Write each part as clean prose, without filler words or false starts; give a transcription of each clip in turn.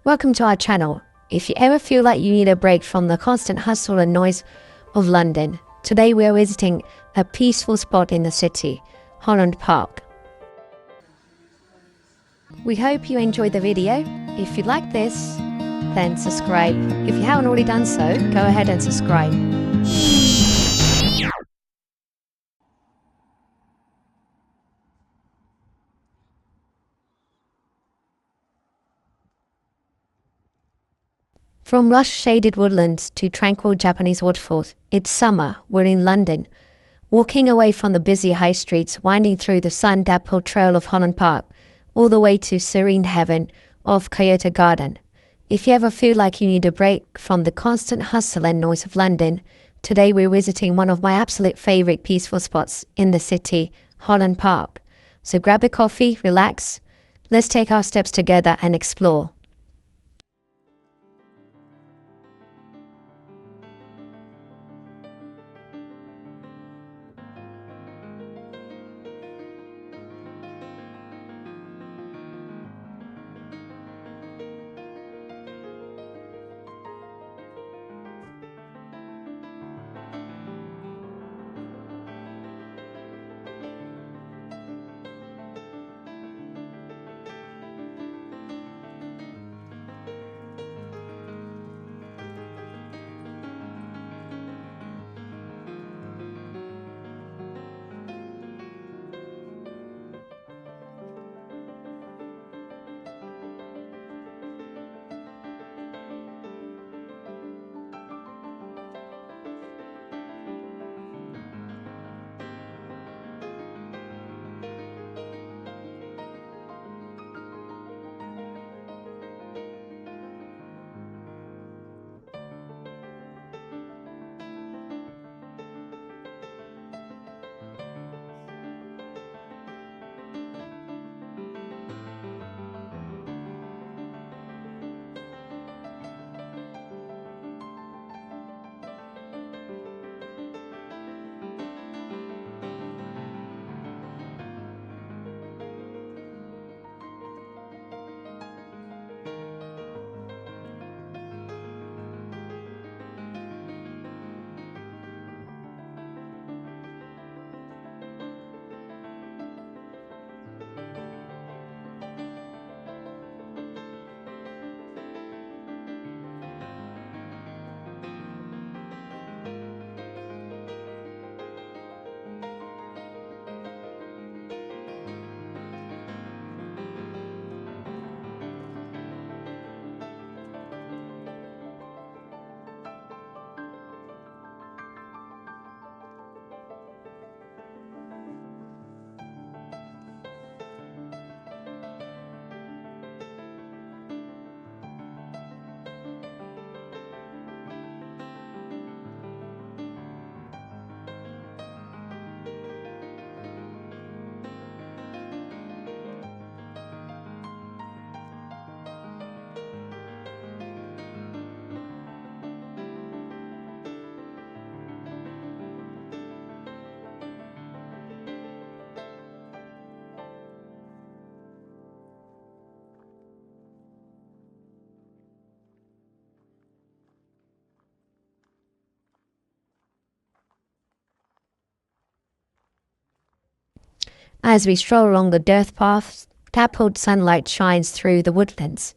Welcome to our channel. If you ever feel like you need a break from the constant hustle and noise of London, today we are visiting a peaceful spot in the city, Holland Park. We hope you enjoyed the video. If you like this, then subscribe. If you haven't already done so, go ahead and subscribe. From lush-shaded woodlands to tranquil Japanese waterfalls, it's summer, we're in London. Walking away from the busy high streets, winding through the sun-dappled trail of Holland Park, all the way to serene heaven of Kyoto Garden. If you ever feel like you need a break from the constant hustle and noise of London, today we're visiting one of my absolute favorite peaceful spots in the city, Holland Park. So grab a coffee, relax, let's take our steps together and explore. As we stroll along the dirt paths, dappled sunlight shines through the woodlands.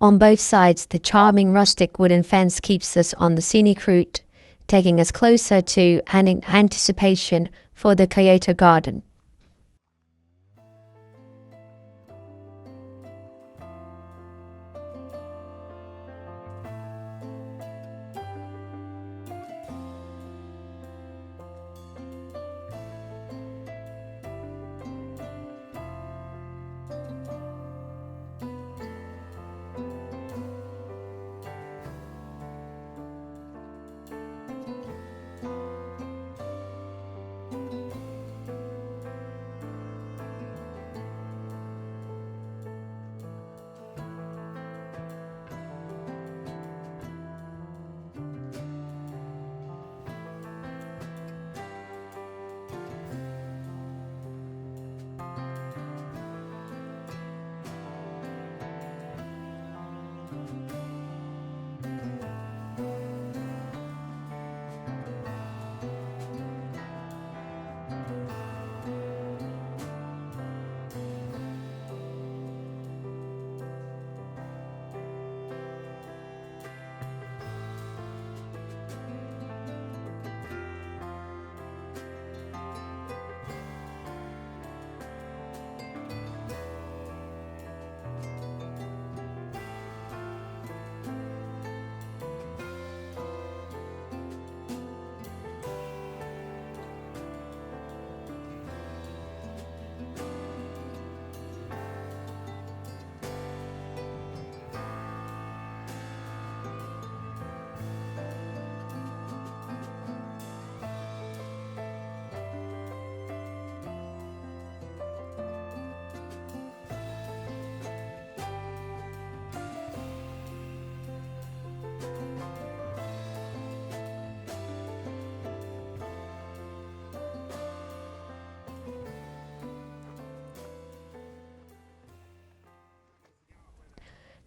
On both sides, the charming rustic wooden fence keeps us on the scenic route, taking us closer to an anticipation for the Kyoto Garden.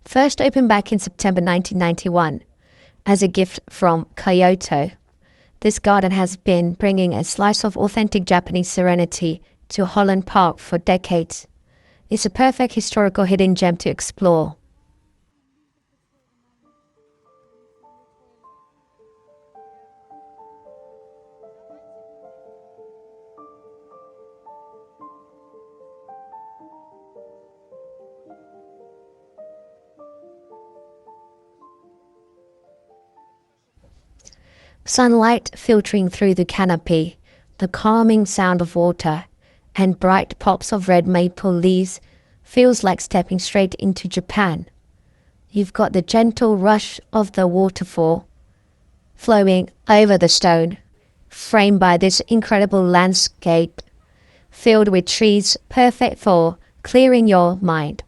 First opened back in September 1991 as a gift from Kyoto. This garden has been bringing a slice of authentic Japanese serenity to Holland Park for decades. It's a perfect historical hidden gem to explore. Sunlight filtering through the canopy, the calming sound of water, and bright pops of red maple leaves feels like stepping straight into Japan. You've got the gentle rush of the waterfall flowing over the stone, framed by this incredible landscape filled with trees perfect for clearing your mind.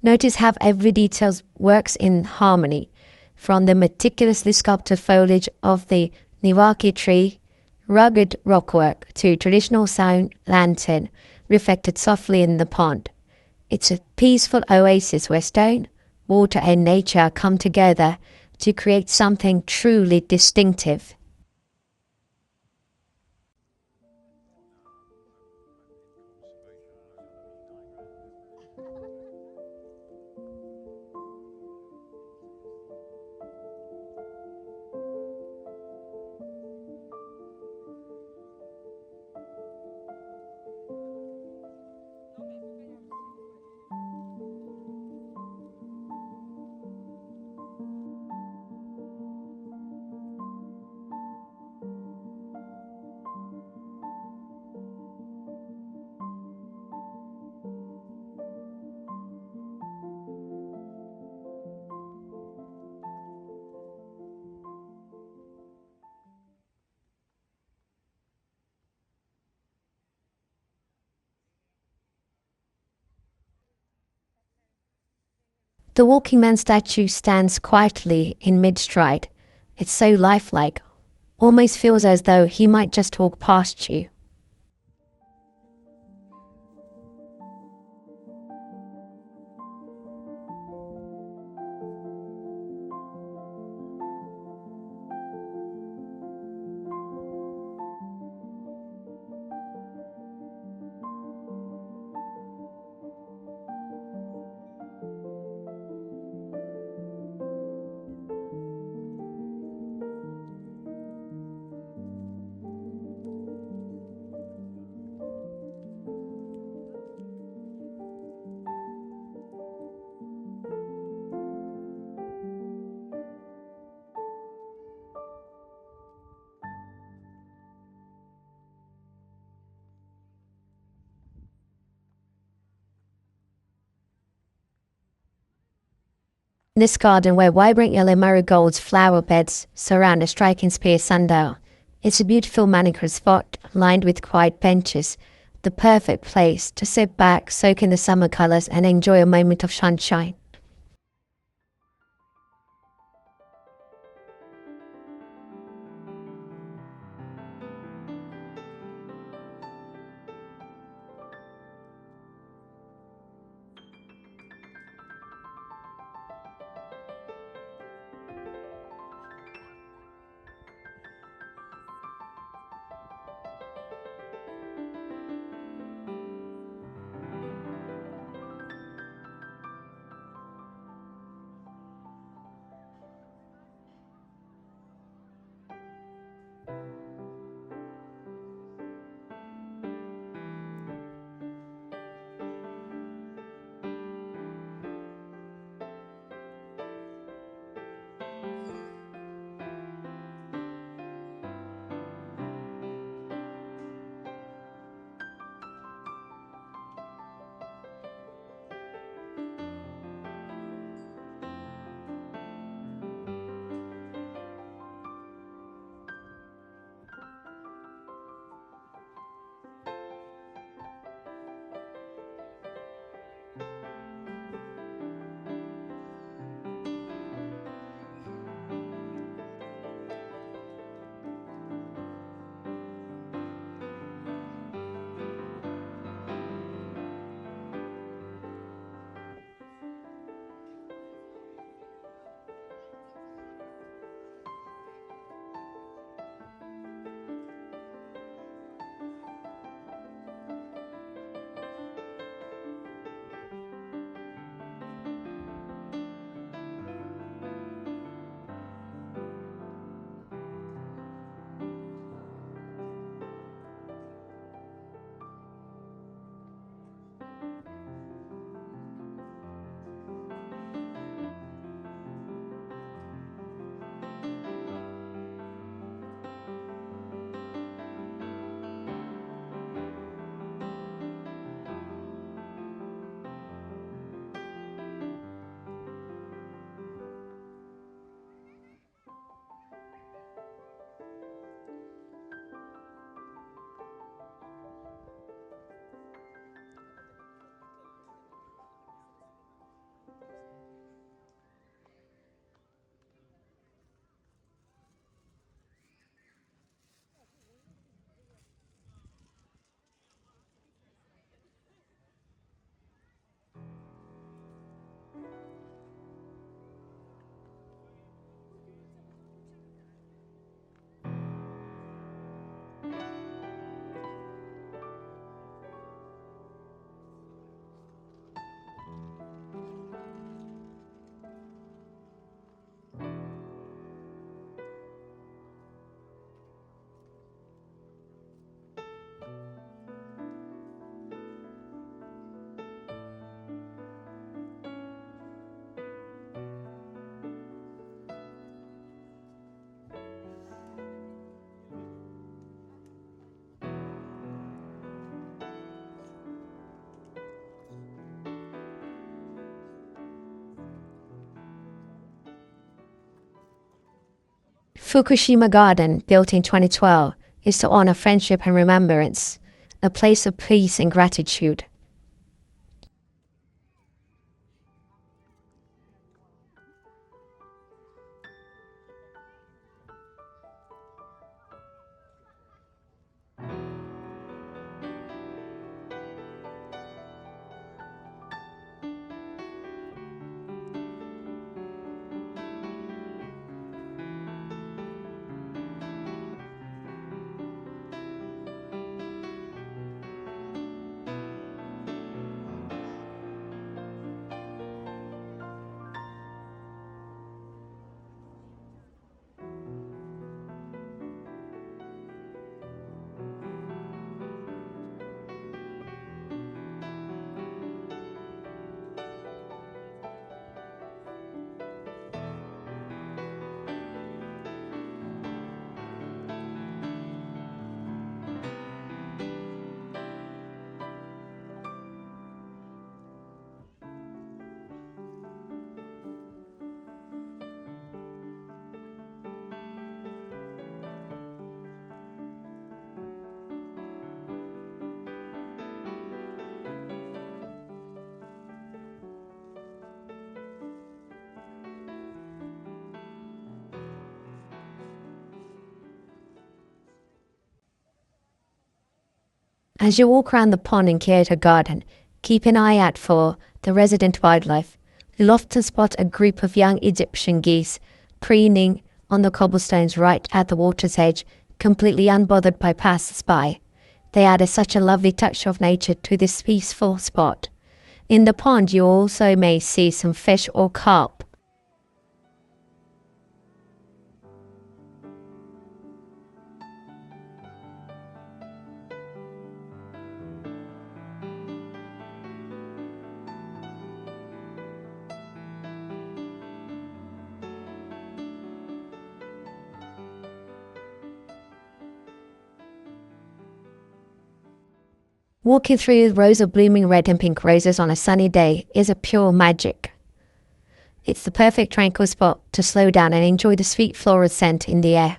Notice how every detail works in harmony, from the meticulously sculpted foliage of the Niwaki tree, rugged rockwork, to traditional sound lantern reflected softly in the pond. It's a peaceful oasis where stone, water and nature come together to create something truly distinctive. The walking man statue stands quietly in mid-stride. It's so lifelike, almost feels as though he might just walk past you. In this garden where vibrant yellow marigolds flower beds surround a striking spear sundial, it's a beautiful manicured spot lined with quiet benches, the perfect place to sit back, soak in the summer colors and enjoy a moment of sunshine. Fukushima Garden, built in 2012, is to honor friendship and remembrance, a place of peace and gratitude. As you walk around the pond in Kyoto Garden, keep an eye out for the resident wildlife. You'll often spot a group of young Egyptian geese preening on the cobblestones right at the water's edge, completely unbothered by passers-by. They add such a lovely touch of nature to this peaceful spot. In the pond, you also may see some fish or carp. Walking through rows of blooming red and pink roses on a sunny day is a pure magic. It's the perfect tranquil spot to slow down and enjoy the sweet floral scent in the air.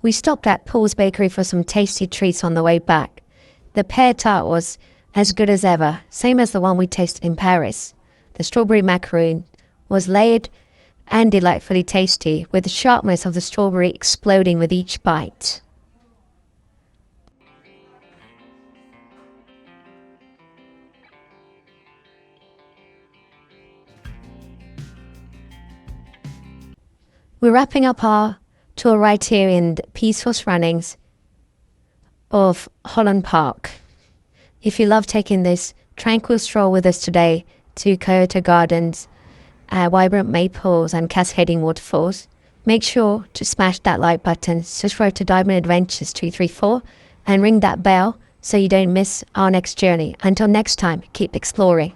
We stopped at Paul's Bakery for some tasty treats on the way back. The pear tart was as good as ever, same as the one we tasted in Paris. The strawberry macaroon was layered and delightfully tasty, with the sharpness of the strawberry exploding with each bite. We're wrapping up our tour right here in the peaceful surroundings of Holland Park. If you love taking this tranquil stroll with us today to Kyoto Gardens, vibrant maples and cascading waterfalls, make sure to smash that like button, subscribe to Diamond Adventures 234 and ring that bell so you don't miss our next journey. Until next time, keep exploring.